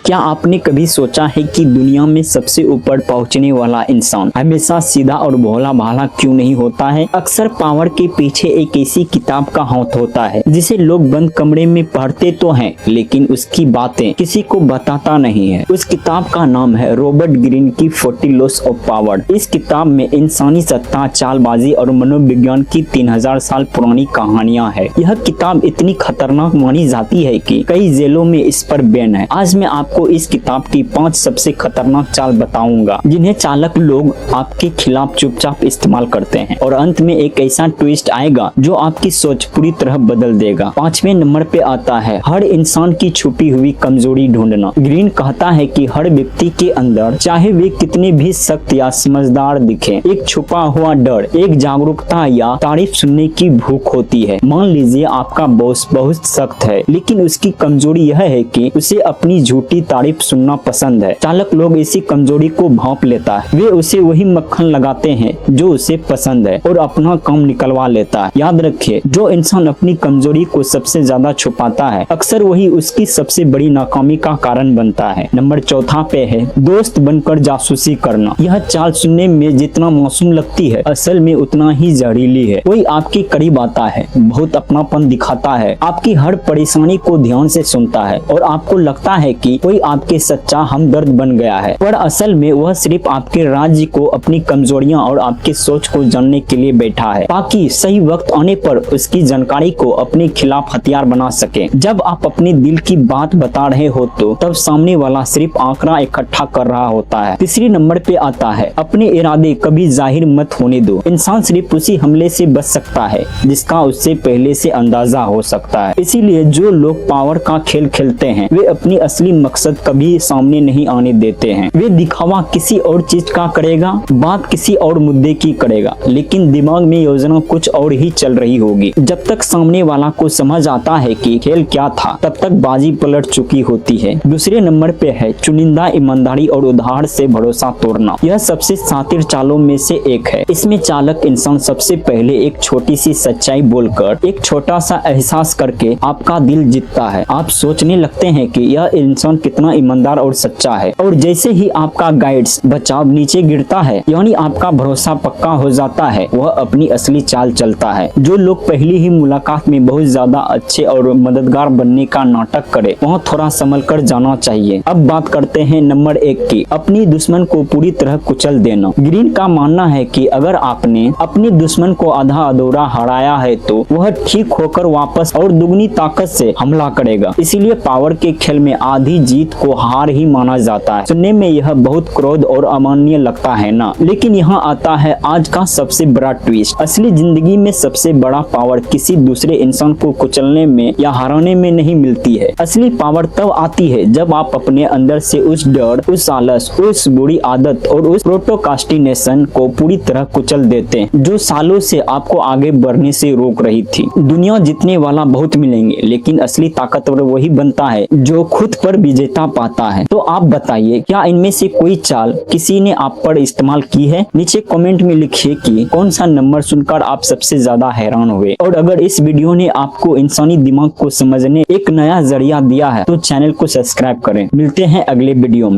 क्या आपने कभी सोचा है कि दुनिया में सबसे ऊपर पहुंचने वाला इंसान हमेशा सीधा और भोला भाला क्यों नहीं होता है? अक्सर पावर के पीछे एक ऐसी किताब का हाथ होता है जिसे लोग बंद कमरे में पढ़ते तो हैं, लेकिन उसकी बातें किसी को बताता नहीं है। उस किताब का नाम है रॉबर्ट ग्रीन की 40 लॉस ऑफ पावर। इस किताब में इंसानी सत्ता, चालबाजी और मनोविज्ञान की 3000 साल पुरानी कहानियां है। यह किताब इतनी खतरनाक मानी जाती है कि कई जेलों में इस पर बैन है। आज मैं आपको इस किताब की 5 सबसे खतरनाक चाल बताऊंगा जिन्हें चालक लोग आपके खिलाफ चुपचाप इस्तेमाल करते हैं, और अंत में एक ऐसा ट्विस्ट आएगा जो आपकी सोच पूरी तरह बदल देगा। 5वें नंबर पे आता है हर इंसान की छुपी हुई कमजोरी ढूंढना। ग्रीन कहता है कि हर व्यक्ति के अंदर, चाहे वे कितने भी सख्त या समझदार दिखें, एक छुपा हुआ डर, एक जागरूकता या तारीफ सुनने की भूख होती है। मान लीजिए आपका बॉस बहुत सख्त है, लेकिन उसकी कमजोरी यह है कि उसे अपनी झूठी तारीफ सुनना पसंद है। चालक लोग इसी कमजोरी को भांप लेता है। वे उसे वही मक्खन लगाते हैं जो उसे पसंद है और अपना काम निकलवा लेता है। याद रखिए, जो इंसान अपनी कमजोरी को सबसे ज्यादा छुपाता है, अक्सर वही उसकी सबसे बड़ी नाकामी का कारण बनता है। नंबर 4 पे है दोस्त बनकर जासूसी करना। यह चाल सुनने में जितना मासूम लगती है, असल में उतना ही जहरीली है। कोई आपके करीब आता है, बहुत अपनापन दिखाता है, आपकी हर परेशानी को ध्यान से सुनता है और आपको लगता है कि कोई आपके सच्चा हमदर्द बन गया है, पर असल में वह सिर्फ आपके राज्य को, अपनी कमजोरियां और आपकी सोच को जानने के लिए बैठा है, ताकि सही वक्त आने पर उसकी जानकारी को अपने खिलाफ हथियार बना सके। जब आप अपने दिल की बात बता रहे हो तो तब सामने वाला सिर्फ आंकड़ा इकट्ठा कर रहा होता है। 3 नंबर पे आता है अपने इरादे कभी जाहिर मत होने दो। इंसान सिर्फ उसी हमले से बच सकता है जिसका उससे पहले से अंदाजा हो सकता है। इसीलिए जो लोग पावर का खेल खेलते हैं, वे अपनी असली मकसद कभी सामने नहीं आने देते हैं। वे दिखावा किसी और चीज का करेगा, बात किसी और मुद्दे की करेगा, लेकिन दिमाग में योजना कुछ और ही चल रही होगी। जब तक सामने वाला को समझ आता है कि खेल क्या था, तब तक बाजी पलट चुकी होती है। 2 नंबर पे है चुनिंदा ईमानदारी और उधार से भरोसा तोड़ना। यह सबसे शातिर चालों में से एक है। इसमें चालक इंसान सबसे पहले एक छोटी सी सच्चाई बोलकर, एक छोटा सा एहसास करके आपका दिल जीतता है। आप सोचने लगते हैं कि यह इंसान कितना ईमानदार और सच्चा है, और जैसे ही आपका गाइड्स बचाव नीचे गिरता है, यानी आपका भरोसा पक्का हो जाता है, वह अपनी असली चाल चलता है। जो लोग पहली ही मुलाकात में बहुत ज्यादा अच्छे और मददगार बनने का नाटक करे, वहाँ थोड़ा संभल कर जाना चाहिए। अब बात करते हैं नंबर 1 की, अपनी दुश्मन को पूरी तरह कुचल देना। ग्रीन का मानना है कि अगर आपने अपने दुश्मन को आधा अधूरा हराया है तो वह ठीक होकर वापस और दुगनी ताकत से हमला करेगा। इसीलिए पावर के खेल में आधी जीत को हार ही माना जाता है। सुनने में यह बहुत क्रोध और अमानवीय लगता है ना, लेकिन यहाँ आता है आज का सबसे बड़ा ट्विस्ट। असली जिंदगी में सबसे बड़ा पावर किसी दूसरे इंसान को कुचलने में या हराने में नहीं मिलती है। असली पावर तब आती है जब आप अपने अंदर से उस डर, उस आलस, उस बुरी आदत और उस प्रोक्रास्टिनेशन को पूरी तरह कुचल देते हैं जो सालों से आपको आगे बढ़ने से रोक रही थी। दुनिया जीतने वाला बहुत मिलेंगे, लेकिन असली ताकतवर वही बनता है जो खुद पर विजेता पाता है। तो आप बताइए, क्या इनमें से कोई चाल किसी ने आप पर इस्तेमाल की है? नीचे कमेंट में लिखिए कि कौन सा नंबर सुनकर आप सबसे ज्यादा हैरान हुए। और अगर इस वीडियो ने आपको इंसानी दिमाग को समझने एक नया जरिया दिया है तो चैनल को सब्सक्राइब करें। मिलते हैं अगले वीडियो में।